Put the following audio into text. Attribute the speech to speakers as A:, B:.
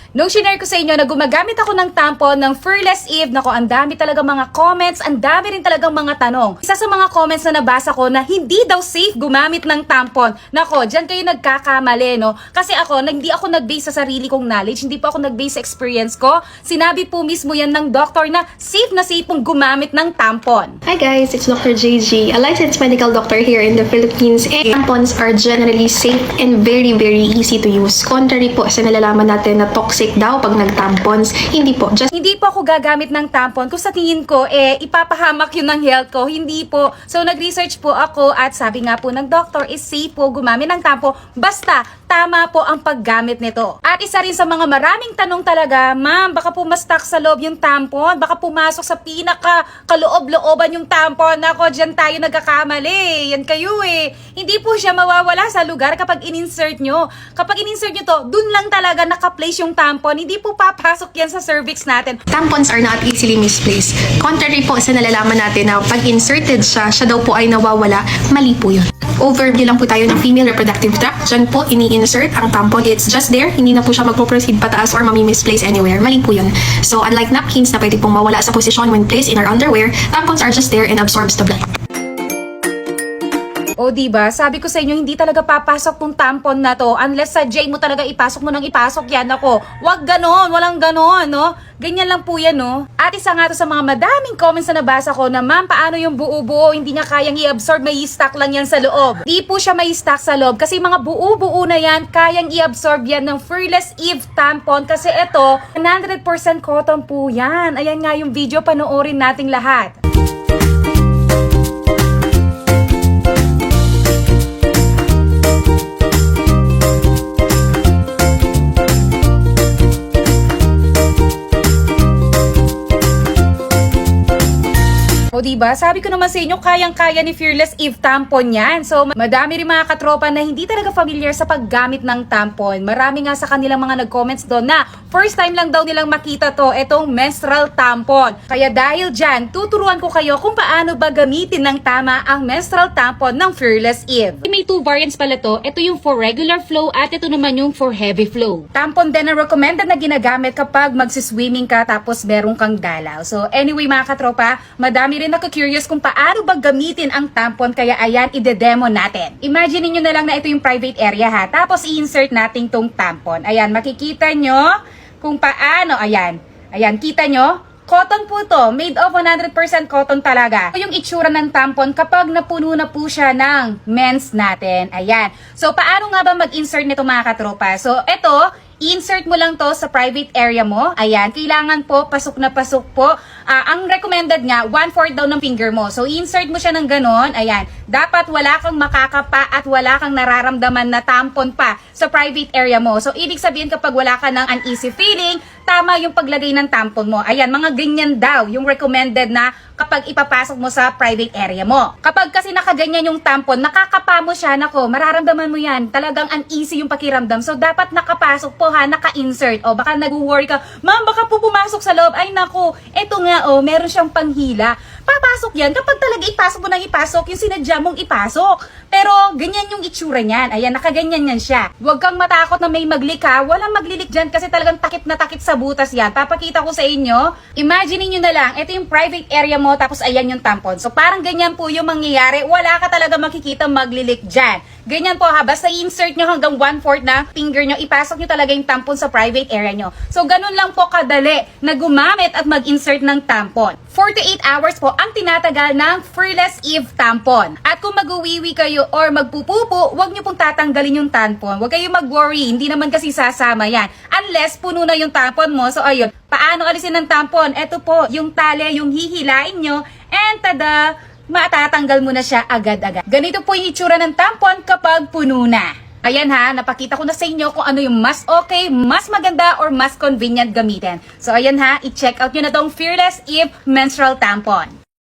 A: Nung shinare ko sa inyo na gumagamit ako ng tampon ng Fearless Eve, nako, ang dami talaga mga comments, ang dami rin talagang mga tanong. Isa sa mga comments na nabasa ko na hindi daw safe gumamit ng tampon. Nako, dyan kayo nagkakamali, no? Kasi ako, hindi ako nag-base sa sarili kong knowledge, hindi po ako nag-base sa experience ko. Sinabi po mismo yan ng doctor na safe pong gumamit ng tampon.
B: Hi guys, it's Dr. JG, a licensed medical doctor here in the Philippines. And tampons are generally safe and very easy to use. Contrary po sa nalalaman natin na toxic daw pag nagtampons. Hindi po.
A: Hindi po ako gagamit ng tampon kung sa tingin ko, ipapahamak yun ng health ko. Hindi po. So, nag-research po ako at sabi nga po ng doctor is safe po gumamit ng tampon. Basta, tama po ang paggamit nito. At isa rin sa mga maraming tanong talaga, ma'am, baka po ma-stuck sa loob yung tampon. Baka pumasok sa kaloob-looban yung tampon. Ako, dyan tayo nagkakamali. Yan kayo Hindi po siya mawawala sa lugar kapag in-insert nyo. Kapag in-insert nyo to, dun lang talaga naka-place yung tampon. Hindi po papasok yan sa cervix natin.
B: Tampons are not easily misplaced. Contrary po sa nalalaman natin na pag inserted siya daw po ay nawawala, mali po yun. Overview lang po tayo ng female reproductive tract. Diyan po ini-insert ang tampon. It's just there. Hindi na po siya magpo-proceed pataas or mami-misplace anywhere. Mali po yun. So unlike napkins na pwede pong mawala sa posisyon when placed in our underwear, tampons are just there and absorbs the blood.
A: O diba, sabi ko sa inyo, hindi talaga papasok tong tampon na to unless sa J mo talaga ipasok mo nang ipasok yan. Ako, wag ganon, walang ganon, no? Ganyan lang po yan, no? At isa nga to sa mga madaming comments na nabasa ko na, ma'am, paano yung buo-buo? Hindi niya kayang i-absorb, may stock lang yan sa loob. Di po siya may stock sa loob kasi mga buo-buo na yan, kayang i-absorb yan ng Fearless Eve tampon kasi ito, 100% cotton po yan. Ayan nga yung video, panoorin nating lahat. O diba, sabi ko naman sa inyo, kayang-kaya ni Fearless Eve tampon yan. So, madami rin mga katropa na hindi talaga familiar sa paggamit ng tampon. Marami nga sa kanilang mga nag-comments doon na first time lang daw nilang makita to, itong menstrual tampon. Kaya dahil dyan, tuturuan ko kayo kung paano ba gamitin ng tama ang menstrual tampon ng Fearless Eve. May two variants pala to. Ito yung for regular flow at ito naman yung for heavy flow. Tampon din ang recommended na ginagamit kapag magsiswimming ka tapos meron kang dalaw. So anyway mga katropa, madami rin naka-curious kung paano ba gamitin ang tampon, kaya ayan, ide-demo natin. Imagine niyo na lang na ito yung private area ha, tapos i-insert natin tong tampon. Ayan, makikita nyo kung paano, ayan, kita nyo? Cotton po to, made of 100% cotton talaga. Ito yung itsura ng tampon kapag napuno na po siya ng mens natin. Ayan. So, paano nga ba mag-insert nito mga katropa? So, ito, insert mo lang to sa private area mo. Ayan, kailangan po pasok na pasok po. Ang recommended nga, 1/4 daw ng finger mo. So, insert mo siya ng ganon. Ayan, dapat wala kang makakapa at wala kang nararamdaman na tampon pa sa private area mo. So, ibig sabihin kapag wala ka ng uneasy feeling, tama yung paglagay ng tampon mo. Ayan, mga ganyan daw yung recommended na kapag ipapasok mo sa private area mo. Kapag kasi nakaganyan yung tampon, nakakapa mo siya, nako, mararamdaman mo yan. Talagang uneasy yung pakiramdam. So, dapat nakapasok po ha, naka-insert. O, baka nag-worry ka, ma'am, baka po pumasok sa loob. Ay, nako, eto nga, meron siyang panghila. Papasok yan kapag talaga ipasok mo nang ipasok yung sinadya mong ipasok. Pero, ganyan yung itsura niyan. Ayan, nakaganyan yan siya. Huwag kang matakot na may maglik ha. Walang maglilik dyan kasi talagang takip na takip sa butas yan. Papakita ko sa inyo. Imagine niyo na lang, ito yung private area mo, tapos ayan yung tampon. So, parang ganyan po yung mangyayari. Wala ka talaga makikita maglilik dyan. Ganyan po ha, basta i-insert nyo hanggang 1/4 na finger nyo, ipasok nyo talaga yung tampon sa private area nyo. So, ganun lang po kadali na gumamit at mag-insert ng tampon. 48 hours po ang tinatagal ng Fearless Eve tampon. At kung mag-uwiwi kayo or magpupupo, huwag nyo pong tatanggalin yung tampon. Huwag kayong mag-worry, hindi naman kasi sasama yan. Unless puno na yung tampon mo. So, ayun, paano alisin ng tampon? Ito po, yung tali, yung hihilain nyo, and tada! Matatanggal mo na siya agad-agad. Ganito po yung itsura ng tampon kapag puno na. Ayan ha, napakita ko na sa inyo kung ano yung mas okay, mas maganda, or mas convenient gamitin. So ayan ha, i-check out nyo na tong Fearless Eve menstrual tampon.